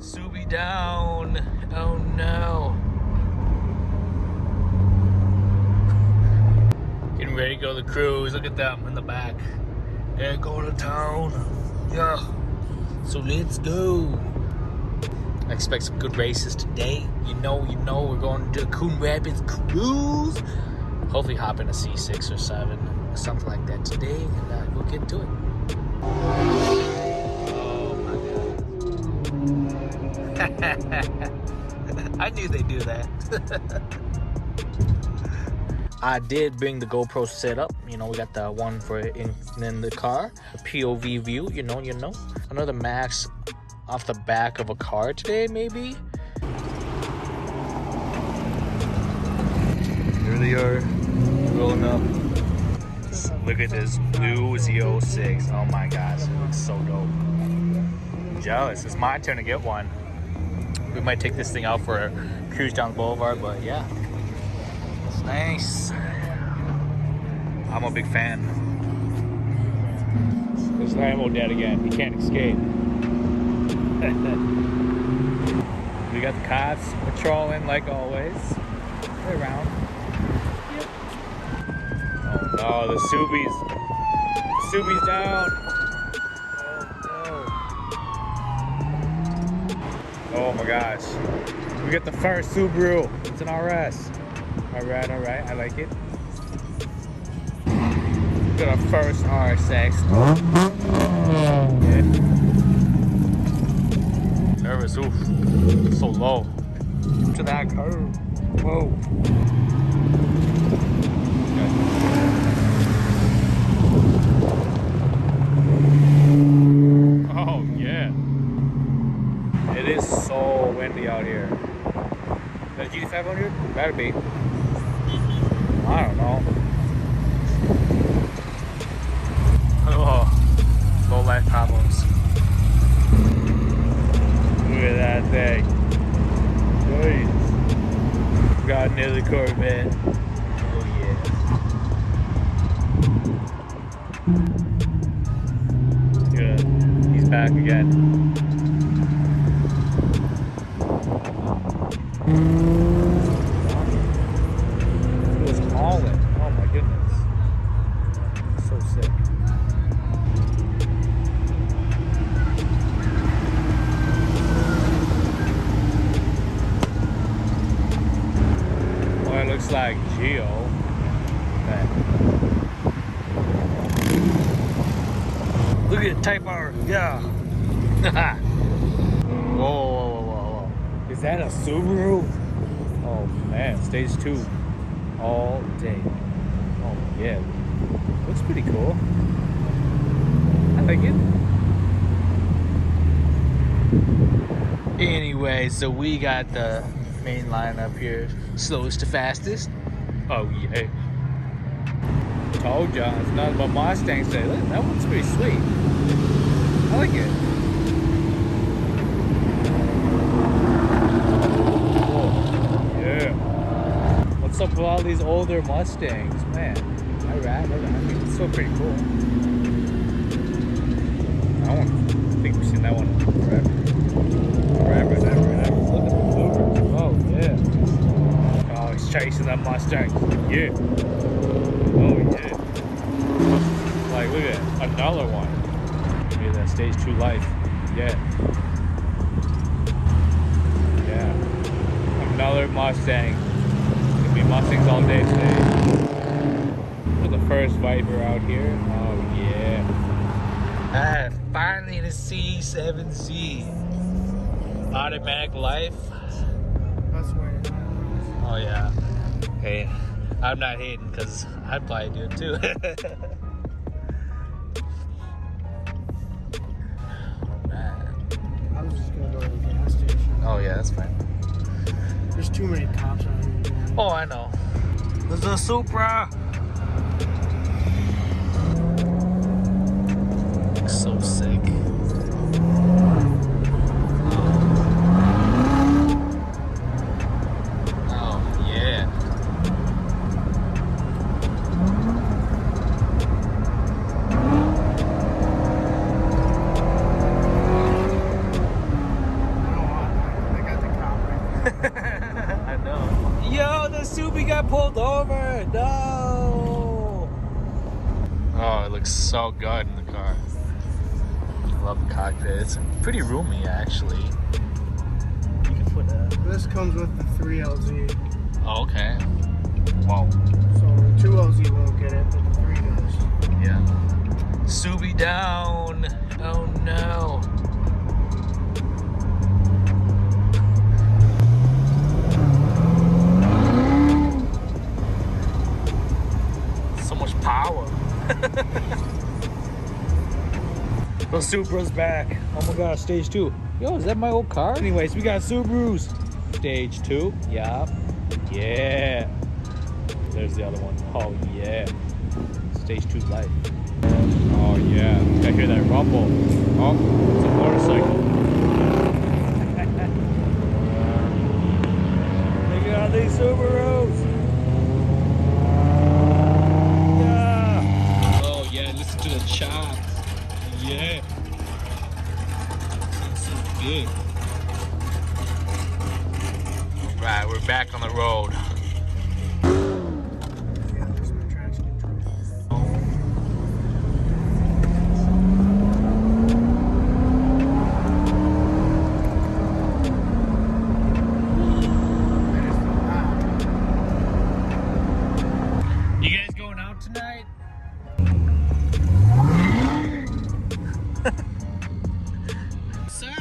Subi down. Oh no. Getting ready to go to the cruise. Look at them in the back. They're going to town. Yeah. So let's go. I expect some good races today. You know, we're going to do a Coon Rapids cruise. Hopefully hop in a C6 or 7 or something like that today, and we'll get to it. Oh my God. I knew they'd do that. I did bring the GoPro set up. You know, we got the one for in the car, a POV view. You know. Another max off the back of a car today, maybe. Here they are, rolling up. Look at this blue Z06. Oh my gosh, it looks so dope. I'm jealous. It's my turn to get one. We might take this thing out for a cruise down the boulevard, but yeah. It's nice. I'm a big fan. There's Lambo dead again. He can't escape. We got the cops patrolling like always. They're around. Yep. Oh no, the Subi's. The Subi's down. Oh no. Oh my gosh. We got the first Subaru. It's an RS. Alright, I like it. We got our first RSX. Yeah. Nervous, oof. So low. To that curve. Whoa. Oh yeah. It is so windy out here. The GT500? Better be. I don't know. Oh, low life problems. Look at that thing. Nice. Got another Corvette. Oh yeah. Good. He's back again. It was hauling. Oh my goodness. So sick. It looks like Geo. Okay. Look at the Type R. Yeah. Whoa. Is that a Subaru? Oh man, stage 2. All day. Oh yeah. Looks pretty cool. I like it. Anyway, so we got the main line up here, slowest to fastest. Oh yeah. Told ya, it's nothing but Mustangs today. Look, that one's pretty sweet. I like it. Oh, yeah. What's up with all these older Mustangs, man? I mean, it's still pretty cool. I think we've seen that one forever. Forever. Look at the Ubers. Oh, yeah. Oh, he's chasing that Mustang. Yeah. Oh, yeah. Like, look at it. Another one. Maybe that stage 2 life. Yeah. Yeah. Another Mustang. Gonna be Mustangs all day today. For the first Viper out here. Oh, yeah. Finally the C7C. Automatic life. That's where. Oh yeah. Hey, I'm not hating because I'd probably do it too. Man. I was just gonna go to the gas station. Oh yeah, that's fine. There's too many cops out here. Oh, I know. There's a Supra. So sick. I know. Yo, the Subi got pulled over. No. Oh, it looks so good in the car. I love the cockpit. It's pretty roomy, actually. You can put a... This comes with the 3LZ. Oh, okay. Whoa. So the 2LZ won't get it, but the 3 does. Yeah. Subi down. Oh no. So much power. The Subaru's back. Oh my gosh, stage 2. Yo, is that my old car? Anyways, we got Subarus. Stage 2. Yup. Yeah. There's the other one. Oh yeah. Stage 2 life. Oh yeah. I hear that rumble. Oh, it's a motorcycle. Look at all these Subarus. Yeah. Oh yeah, listen to the chops. Yeah. Sounds so good. Right, we're back on the road. Yeah, there's my traction control. You guys going out tonight? What's up?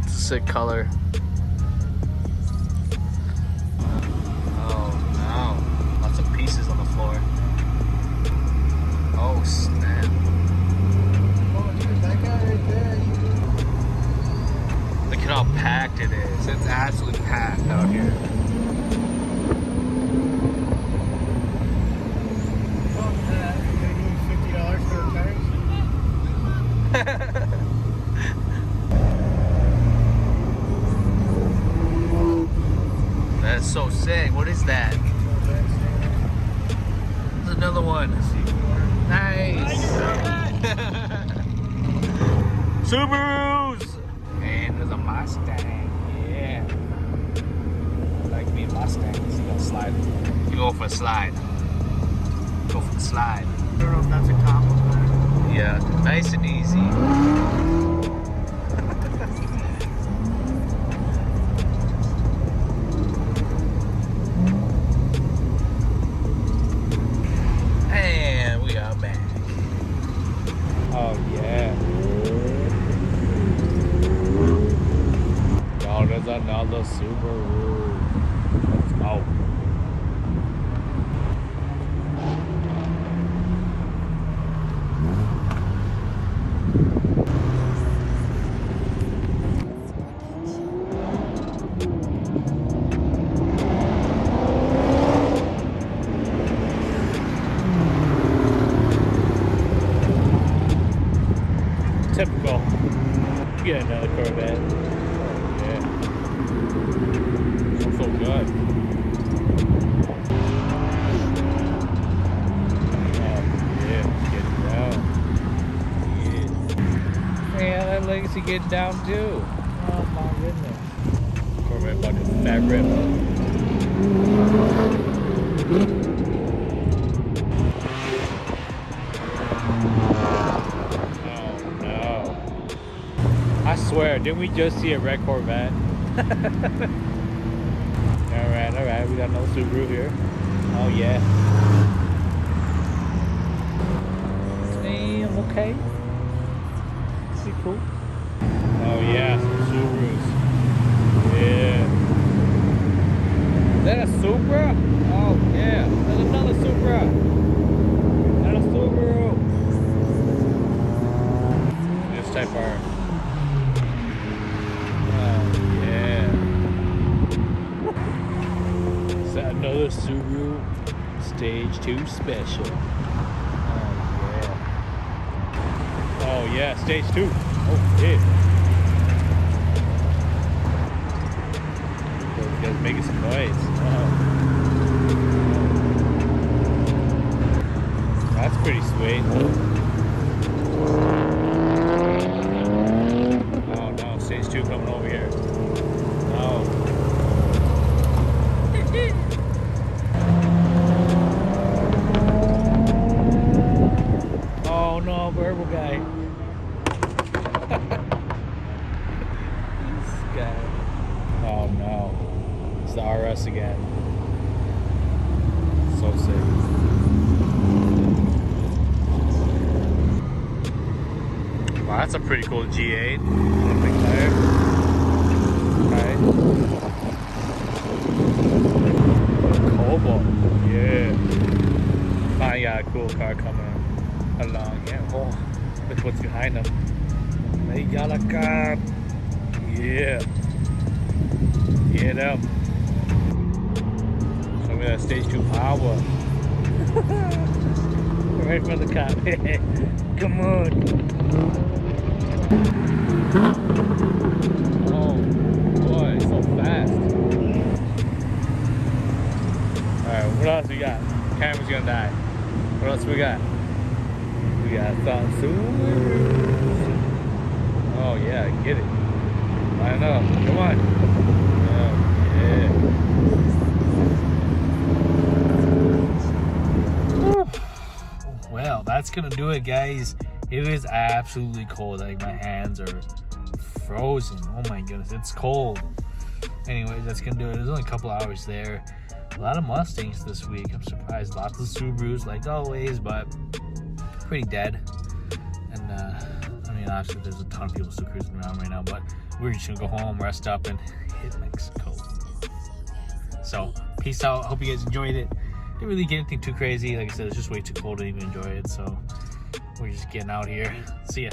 It's a sick color. Oh no. Lots of pieces on the floor. Oh snap. Oh, dude, that guy right there. Look at how packed it is. It's absolutely packed out here. Fuck that. You're gonna give me $50 for the tires? That's so sick. What is that? There's another one. Nice. Subarus. And there's a Mustang. Yeah. I like being Mustangs. You go slide. You go for a slide. Go for the slide. I don't know if that's a compliment. Yeah. Nice and easy. And we are back. Oh yeah. Oh, there's another Subaru. Let's go. Typical. Get another Corvette. Yeah. So good. Oh, yeah. Get it down. Yeah. Man, that Legacy getting down too. Oh my goodness. Corvette about to fat rip. I swear, didn't we just see a red Corvette? Alright, we got another Subaru here. Oh yeah. Damn, okay. Pretty cool. Oh yeah, some Subarus. Yeah. Is that a Supra? Oh yeah, there's another Supra. And a Subaru. This type R. Another Subaru Stage 2 Special. Oh yeah, Stage 2. Oh yeah. Those guys making some noise. That's pretty sweet. guy. This guy. Oh no. It's the RS again. So sick. Wow, that's a pretty cool G8. Big tire. Alright. Cobalt. Yeah. Finally got a cool car coming along. Yeah. Oh, look what's behind them. They got a car. Yeah. Get up. Look at that stage 2 power. Right from the cop. Come on. Oh boy, so fast. Alright, what else we got? Camera's gonna die. What else we got? We got some Subaru. Oh yeah, get it. I know. Come on. Oh yeah. Well, that's gonna do it, guys. It is absolutely cold. Like, my hands are frozen. Oh my goodness, it's cold. Anyways, that's gonna do it. There's only a couple hours there. A lot of Mustangs this week. I'm surprised. Lots of Subarus, like always, but pretty dead. And I mean, obviously, there's a ton of people still cruising around right now, but we're just gonna go home, rest up, and hit Mexico. So, peace out. Hope you guys enjoyed it. Didn't really get anything too crazy. Like I said, it's just way too cold to even enjoy it. So, we're just getting out here. See ya.